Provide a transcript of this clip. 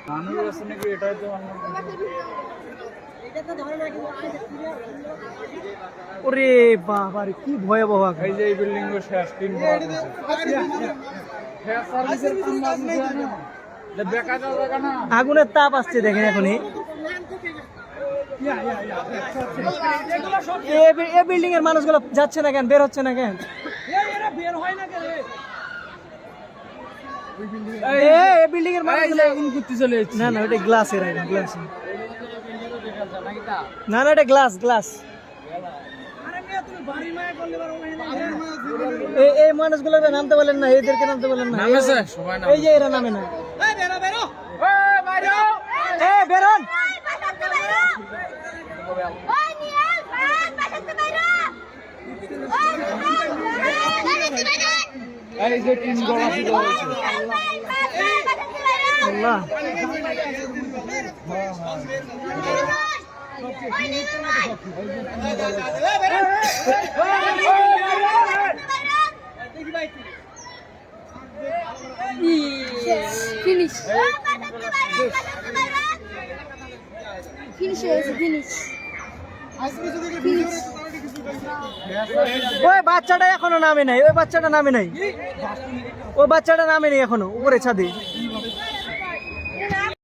মানুষ আছে নাকি এটাই তো ওরে বাবা রে কি ভয়াবহ এই যে এই বিল্ডিং এর শেষ 3 বছর সার্ভিসের কাম না বেকা জায়গা না আগুনের তাপ আসছে দেখেন এখনই এই বিল্ডিং এর মানুষগুলো যাচ্ছে না কেন বের হচ্ছে না কেন এই বিল্ডিং এর মানুষগুলো আগুন করতে চলে যাচ্ছে না না এটা গ্লাসের আইটেম গ্লাস না না এটা গ্লাস গ্লাস এই মানুষগুলো নামতে বলেন না এদেরকে নামতে বলেন না এই যে এরা নামে না বেরোন এই যে টিন গলা ছিল আল্লাহ ফিনিশ ফিনিশ হয়েছে ফিনিশ ওই বাচ্চাটা এখনো নামে নাই ওই বাচ্চাটা নামে নাই ওই বাচ্চাটা নামে নাই এখনো উপরে ছাদে